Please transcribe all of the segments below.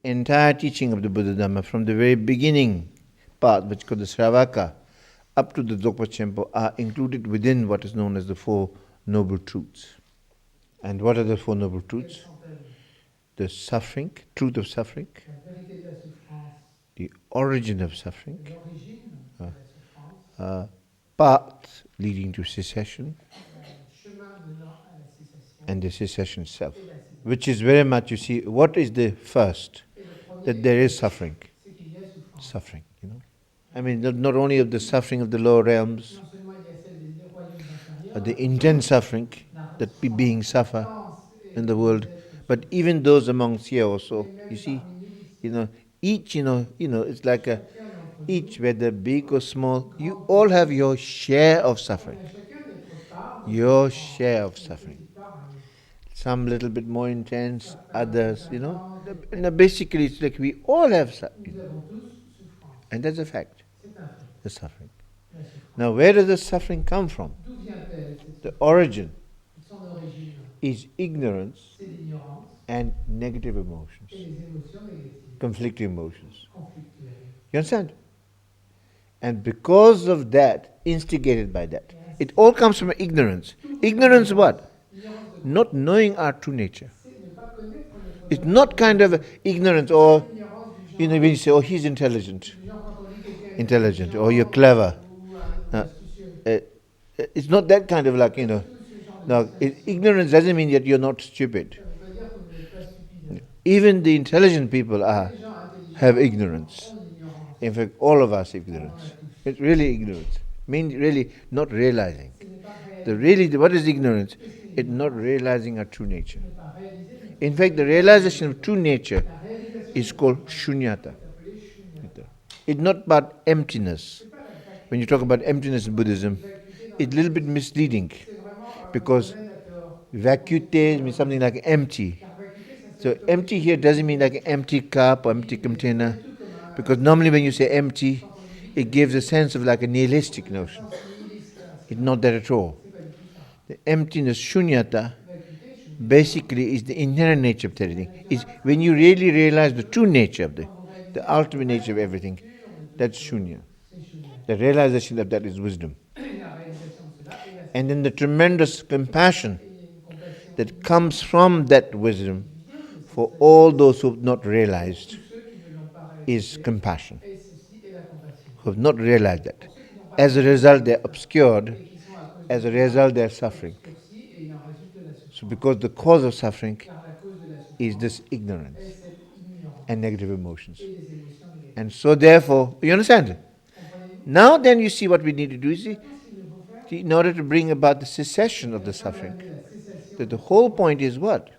entire teaching of the Buddha Dhamma from the very beginning part, which is called the Sravaka, up to the Dzogpa Chenpo, are included within what is known as the Four Noble Truths. And what are the Four Noble Truths? The suffering, truth of suffering, the origin of suffering, path leading to cessation, and the cessation self, which is very much, you see, what is the first? That there is suffering. Suffering, I mean, not only of the suffering of the lower realms, the intense suffering that beings suffer in the world, but even those amongst here also, you see, each, it's like each, whether big or small, you all have your share of suffering. Your share of suffering. Some little bit more intense, others, basically it's like we all have suffering. And that's a fact, the suffering. Now, where does the suffering come from? The origin is ignorance and negative emotions, conflicting emotions. You understand? And because of that, instigated by that, it all comes from ignorance. Ignorance what? Not knowing our true nature. It's not kind of ignorance, or when you say, oh, he's intelligent, or you're clever. It's not that kind of like, Now, ignorance doesn't mean that you're not stupid. Even the intelligent people have ignorance. In fact, all of us ignorance. It's really ignorance. Means really not realizing. What is ignorance? It's not realizing our true nature. In fact, the realization of true nature is called shunyata. It's not about emptiness. When you talk about emptiness in Buddhism, it's a little bit misleading, because vacuite means something like empty. So empty here doesn't mean like an empty cup or empty container, because normally when you say empty, it gives a sense of like a nihilistic notion. It's not that at all. The emptiness, shunyata, basically is the inherent nature of everything. It's when you really realize the true nature of the ultimate nature of everything. That's shunya. The realization of that is wisdom. And then the tremendous compassion that comes from that wisdom for all those who have not realized is compassion, who have not realized that. As a result, they're obscured. As a result, they're suffering. So because the cause of suffering is this ignorance and negative emotions. And so therefore, you understand? Now then you see what we need to do. You see, in order to bring about the cessation of the suffering, that the whole point is what?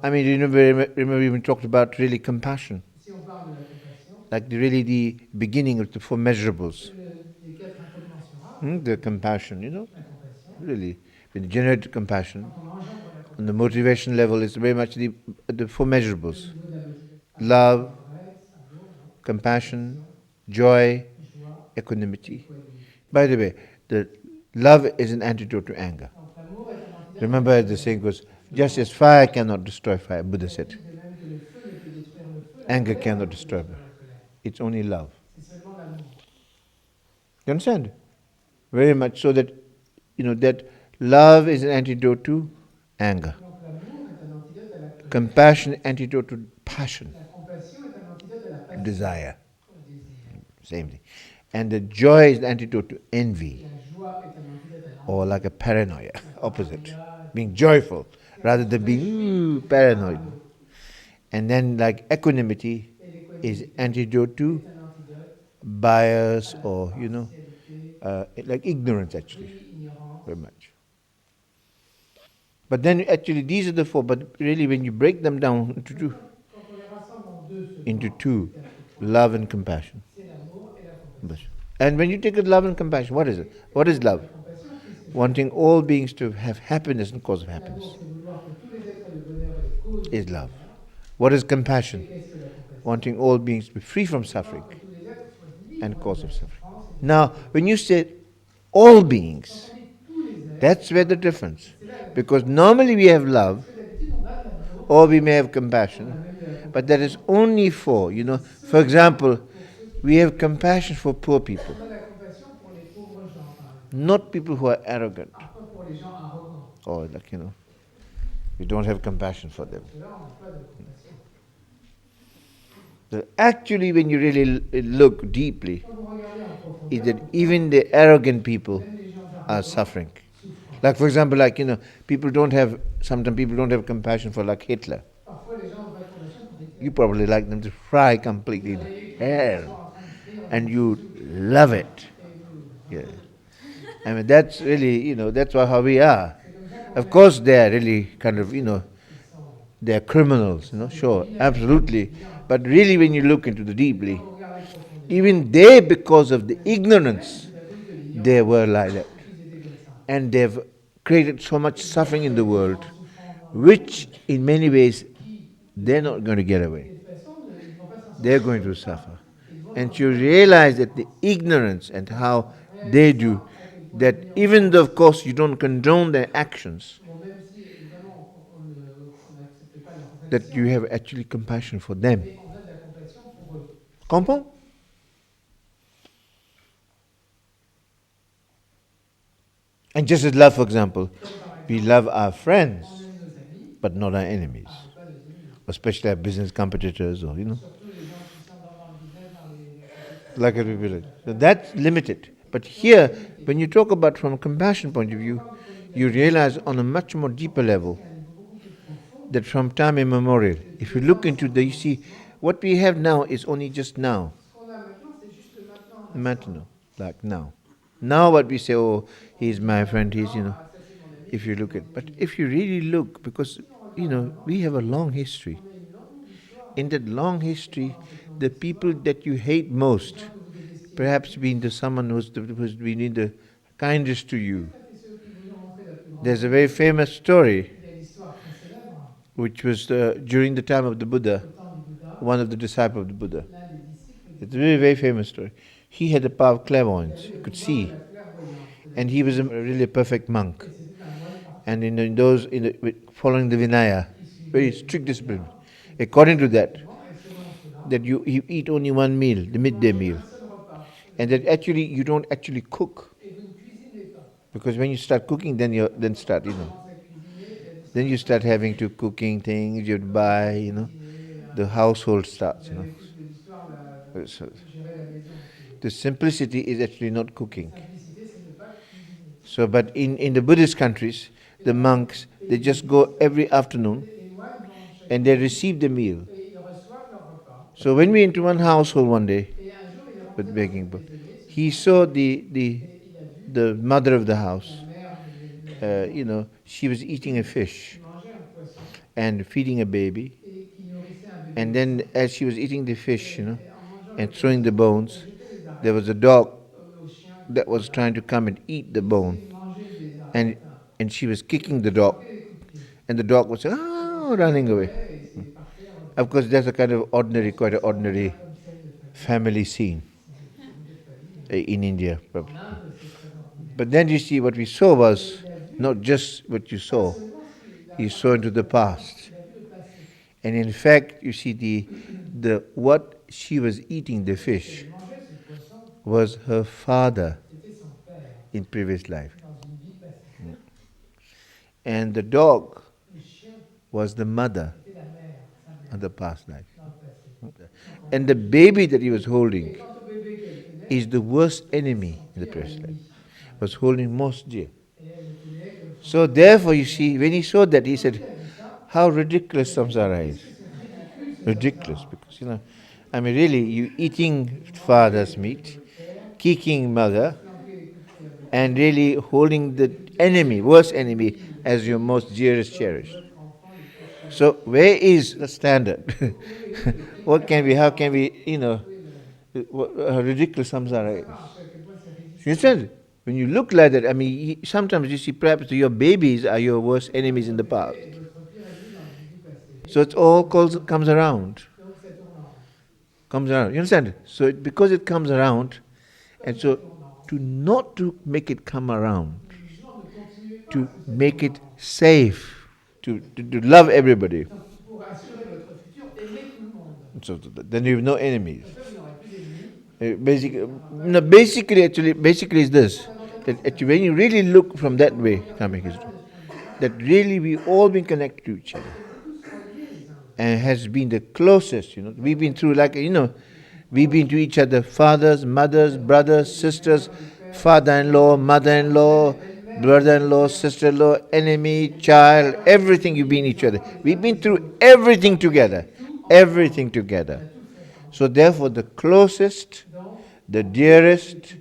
I mean, remember we talked about really compassion, like the beginning of the four measurables. The compassion, really, when you generate compassion, on the motivation level, it's very much the four measurables: love, compassion, joy, equanimity. By the way, the love is an antidote to anger. Remember, the saying goes, just as fire cannot destroy fire, Buddha said, anger cannot destroy fire. It's only love. You understand? Very much so that, that love is an antidote to anger. Compassion, antidote to passion, to desire. Same thing. And the joy is the antidote to envy, or like a paranoia, opposite. Being joyful rather than being paranoid. And then like equanimity is antidote to bias, or, like ignorance actually, very much. But then actually these are the four, but really when you break them down into two, love and compassion. And when you take love and compassion, what is it? What is love? Wanting all beings to have happiness and cause of happiness is love. What is compassion? Wanting all beings to be free from suffering and cause of suffering. Now, when you say all beings, that's where the difference. Because normally we have love, or we may have compassion, But that is only for, for example, we have compassion for poor people, not people who are arrogant, or we don't have compassion for them. So actually, when you really look deeply, is that even the arrogant people are suffering. Like, for example, sometimes people don't have compassion for like Hitler. You probably like them to fry completely in hell, and you love it. Yeah. I mean, that's really, that's how we are. Of course, they are really kind of, they are criminals, sure, absolutely. But really, when you look into the deeply, even they, because of the ignorance, they were like that. And they've created so much suffering in the world, which in many ways, they're not going to get away. They're going to suffer. And you realize that the ignorance and how they do, that even though, of course, you don't condone their actions, that you have actually compassion for them. Comprends? And just as love, for example, we love our friends, but not our enemies, especially our business competitors, or like a village. So that's limited. But here, when you talk about from a compassion point of view, you realize on a much more deeper level that from time immemorial, if you look into you see, what we have now is only just now. Maintenant, like now. Now what we say, oh, he's my friend, if you look at, but if you really look, because, we have a long history. In that long history, the people that you hate most, perhaps being someone who's been the kindest to you. There's a very famous story, which was during the time of the Buddha, one of the disciples of the Buddha. It's a very, very famous story. He had the power of clairvoyance. He could see. And he was really a perfect monk. And following the Vinaya, very strict discipline. According to that you eat only one meal, the midday meal. And that actually you don't actually cook. Because when you start cooking, then then you start having to cooking things, you have to buy, the household starts, So the simplicity is actually not cooking. So, but in the Buddhist countries, the monks, they just go every afternoon and they receive the meal. So when we into one household one day, with baking book, he saw the mother of the house, she was eating a fish and feeding a baby. And then as she was eating the fish, and throwing the bones, there was a dog that was trying to come and eat the bone. And she was kicking the dog. And the dog was running away. Of course, that's a kind of quite an ordinary family scene in India. But then you see, what we saw was not just what you saw. You saw into the past. And in fact, you see the what she was eating, the fish, was her father in previous life. And the dog was the mother in the past life. And the baby that he was holding is the worst enemy in the present life. Was holding most dear. So therefore, you see, when he saw that, he said, how ridiculous samsara is. Ridiculous, because, really, you eating father's meat, kicking mother, and really holding the enemy, worst enemy, as your most dearest cherished. So where is the standard? How can we, how ridiculous samsara is. You said, when you look like that, sometimes you see perhaps your babies are your worst enemies in the past. So it all comes around. Comes around. You understand? So because it comes around, and so to make it come around, to make it safe, to love everybody. So then you have no enemies. Basically it's this, that actually when you really look from that way, karmic history, that really we all been connected to each other, and has been the closest. We've been through, we've been to each other, fathers, mothers, brothers, sisters, father-in-law, mother-in-law, brother-in-law, sister-in-law, enemy, child, everything. You've been each other. We've been through everything together. Everything together. So therefore the closest, the dearest,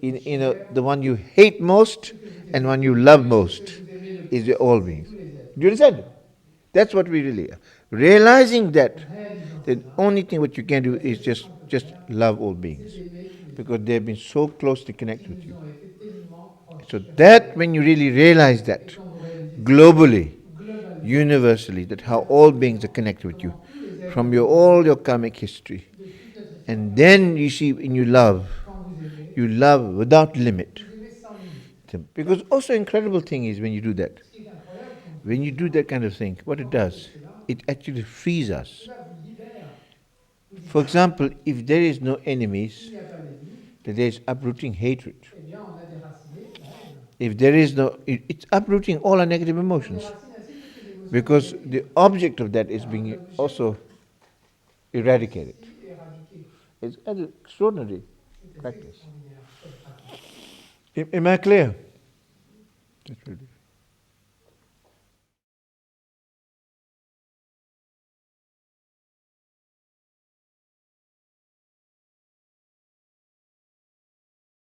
the one you hate most and one you love most is the all beings. Do you understand? That's what we really are. Realizing that the only thing what you can do is just love all beings, because they've been so closely connected with you. So that when you really realize that globally, universally, that how all beings are connected with you from all your karmic history, and then you see in you love without limit. Because also incredible thing is when you do that kind of thing, what it does, it actually frees us. For example, if there is no enemies, there is uprooting hatred. If there is no, it's uprooting all our negative emotions, because the object of that is being also eradicated. It's an extraordinary practice. Am I clear? That's really